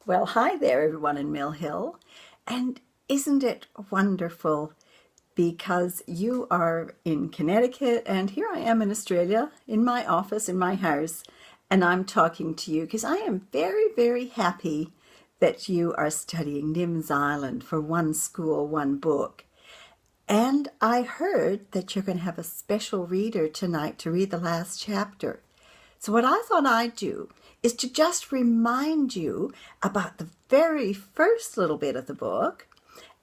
Well, hi there, everyone in Mill Hill. And isn't it wonderful because you are in Connecticut and here I am in Australia, in my office, in my house, and I'm talking to you because I am very, very happy that you are studying Nims Island for one school, one book. And I heard that you're going to have a special reader tonight to read the last chapter. So what I thought I'd do is to just remind you about the very first little bit of the book,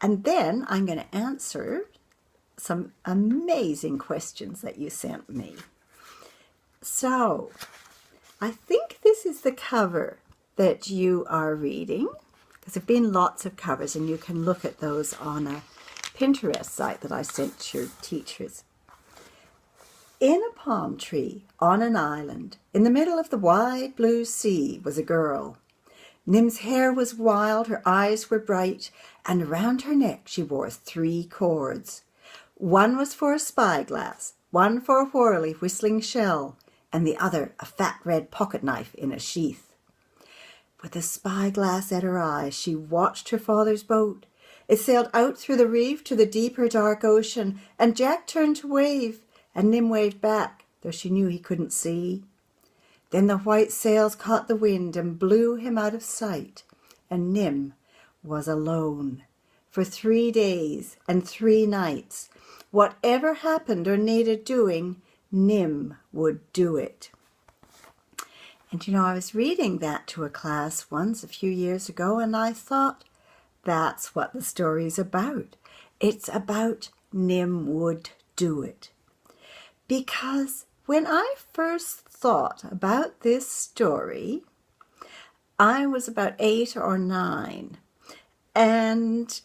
and then I'm going to answer some amazing questions that you sent me. So I think this is the cover that you are reading, because there have been lots of covers and you can look at those on a Pinterest site that I sent your teachers. In a palm tree on an island, in the middle of the wide blue sea, was a girl. Nim's hair was wild, her eyes were bright, and around her neck she wore 3 cords. One was for a spyglass, one for a whirly whistling shell, and the other a fat red pocket knife in a sheath. With the spyglass at her eye, she watched her father's boat. It sailed out through the reef to the deeper dark ocean, and Jack turned to wave, and Nim waved back, though she knew he couldn't see. Then the white sails caught the wind and blew him out of sight, and Nim was alone. For 3 days and 3 nights, whatever happened or needed doing, Nim would do it. And you know, I was reading that to a class once a few years ago, and I thought, that's what the story's about. It's about Nim would do it. Because when I first thought about this story, I was about 8 or 9, and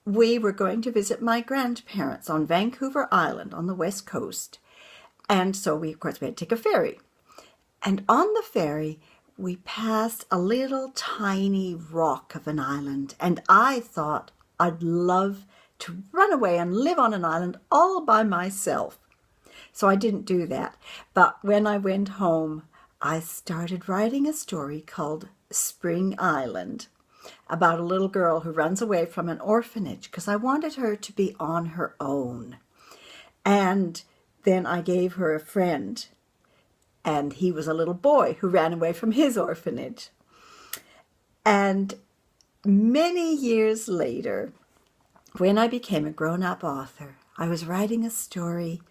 we were going to visit my grandparents on Vancouver Island on the west coast. And so we, of course, we had to take a ferry. And on the ferry, we passed a little tiny rock of an island, and I thought I'd love to run away and live on an island all by myself. So I didn't do that. But when I went home, I started writing a story called Spring Island about a little girl who runs away from an orphanage because I wanted her to be on her own. And then I gave her a friend, and he was a little boy who ran away from his orphanage. And many years later, when I became a grown-up author, I was writing a story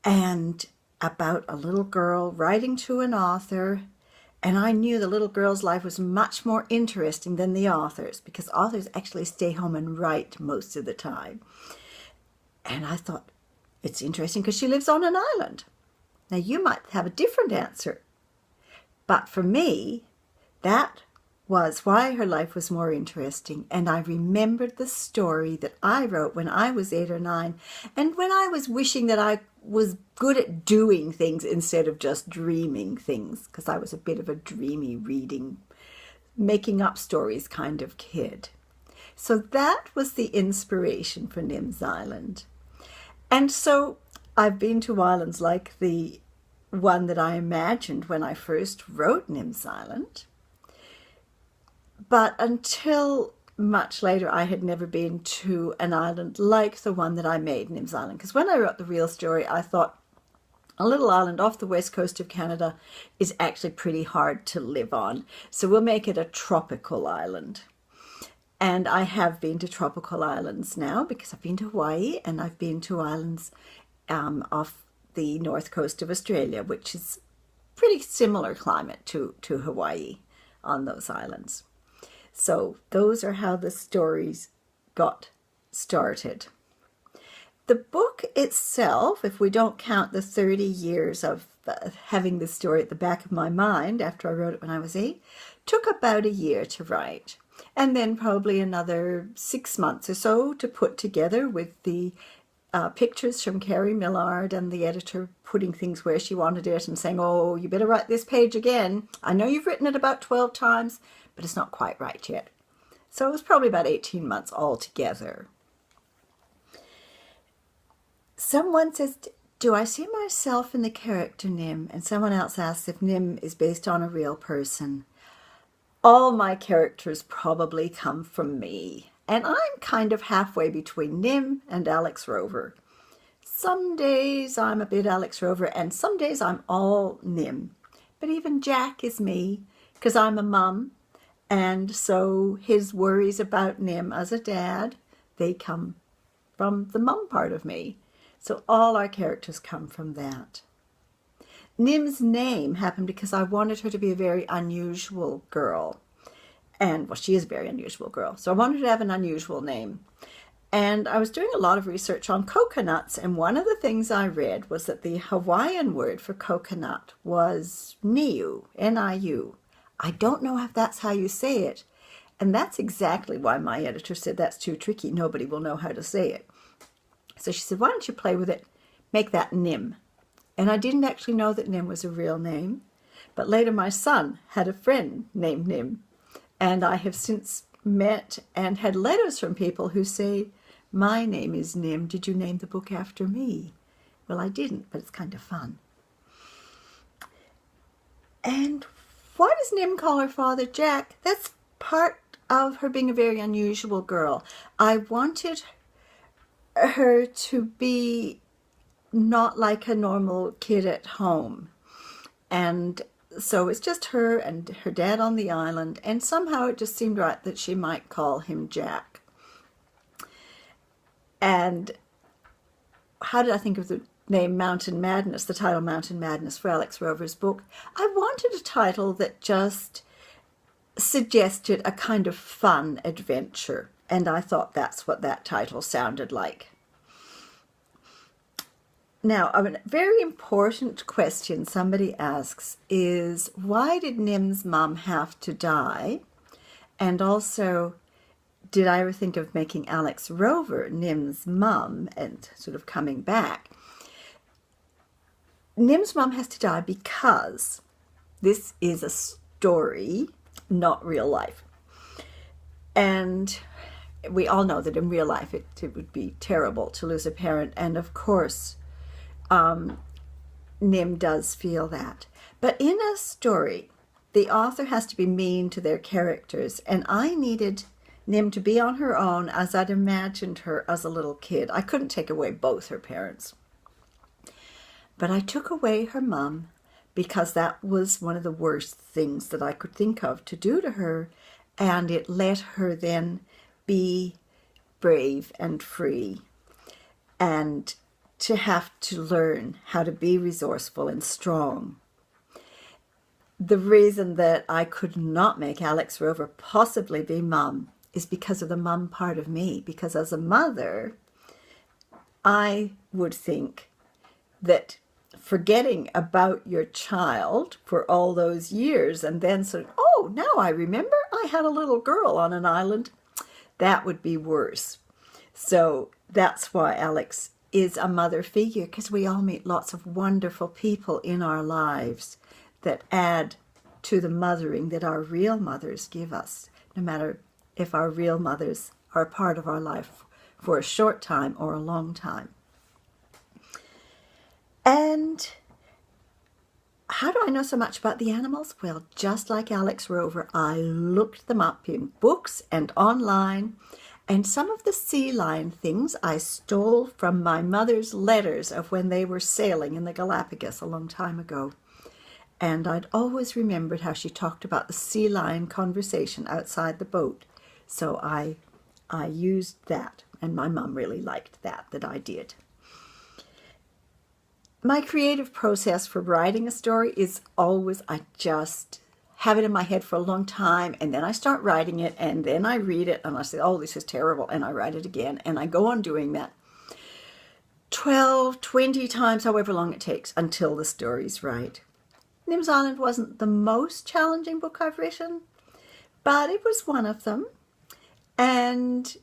and about a little girl writing to an author, and I knew the little girl's life was much more interesting than the author's, because authors actually stay home and write most of the time. And I thought, it's interesting because she lives on an island. Now, you might have a different answer, but for me, that was why her life was more interesting. And I remembered the story that I wrote when I was 8 or 9, and when I was wishing that I was good at doing things instead of just dreaming things, because I was a bit of a dreamy reading, making up stories kind of kid. So that was the inspiration for Nims Island. And so I've been to islands like the one that I imagined when I first wrote Nims Island. But until much later, I had never been to an island like the one that I made, Nims Island. Because when I wrote the real story, I thought a little island off the west coast of Canada is actually pretty hard to live on. So we'll make it a tropical island. And I have been to tropical islands now because I've been to Hawaii and I've been to islands off the north coast of Australia, which is pretty similar climate to Hawaii on those islands. So those are how the stories got started. The book itself, if we don't count the 30 years of having the story at the back of my mind after I wrote it when I was 8, took about a year to write. And then probably another 6 months or so to put together with the pictures from Carrie Millard and the editor putting things where she wanted it and saying, oh, you better write this page again. I know you've written it about 12 times, but it's not quite right yet. So it was probably about 18 months altogether. Someone says, do I see myself in the character Nim? And someone else asks if Nim is based on a real person. All my characters probably come from me, and I'm kind of halfway between Nim and Alex Rover. Some days I'm a bit Alex Rover, and some days I'm all Nim. But even Jack is me, because I'm a mum, and so his worries about Nim as a dad, they come from the mum part of me. So all our characters come from that. Nim's name happened because I wanted her to be a very unusual girl. And, well, she is a very unusual girl. So I wanted her to have an unusual name. And I was doing a lot of research on coconuts, and one of the things I read was that the Hawaiian word for coconut was niu, N-I-U. I don't know if that's how you say it, and that's exactly why my editor said that's too tricky. Nobody will know how to say it. So she said, why don't you play with it, make that Nim. And I didn't actually know that Nim was a real name, but later my son had a friend named Nim, and I have since met and had letters from people who say, my name is Nim, did you name the book after me? Well, I didn't, but it's kind of fun. And why does Nim call her father Jack? That's part of her being a very unusual girl. I wanted her to be not like a normal kid at home. And so it's just her and her dad on the island, and somehow it just seemed right that she might call him Jack. And how did I think of the name Mountain Madness, the title Mountain Madness for Alex Rover's book? I wanted a title that just suggested a kind of fun adventure, and I thought that's what that title sounded like. Now, a very important question somebody asks is, why did Nim's mum have to die? And also, did I ever think of making Alex Rover Nim's mum and sort of coming back? Nim's mum has to die because this is a story, not real life. And we all know that in real life it would be terrible to lose a parent. And of course, Nim does feel that. But in a story, the author has to be mean to their characters. And I needed Nim to be on her own as I'd imagined her as a little kid. I couldn't take away both her parents. But I took away her mum because that was one of the worst things that I could think of to do to her. And it let her then be brave and free, and to have to learn how to be resourceful and strong. The reason that I could not make Alex Rover possibly be mum is because of the mum part of me. Because as a mother, I would think that forgetting about your child for all those years and then sort of, oh, now I remember I had a little girl on an island, that would be worse. So that's why Alex is a mother figure, because we all meet lots of wonderful people in our lives that add to the mothering that our real mothers give us, no matter if our real mothers are a part of our life for a short time or a long time. And how do I know so much about the animals? Well, just like Alex Rover, I looked them up in books and online. And some of the sea lion things I stole from my mother's letters of when they were sailing in the Galapagos a long time ago. And I'd always remembered how she talked about the sea lion conversation outside the boat. So I used that, and my mum really liked that I did. My creative process for writing a story is always, I just have it in my head for a long time, and then I start writing it, and then I read it, and I say, oh, this is terrible, and I write it again, and I go on doing that 12, 20 times, however long it takes, until the story's right. Nim's Island wasn't the most challenging book I've written, but it was one of them, and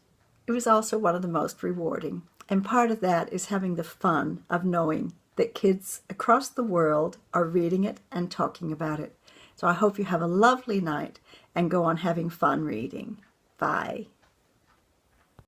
it was also one of the most rewarding. And part of that is having the fun of knowing that kids across the world are reading it and talking about it. So I hope you have a lovely night and go on having fun reading. Bye.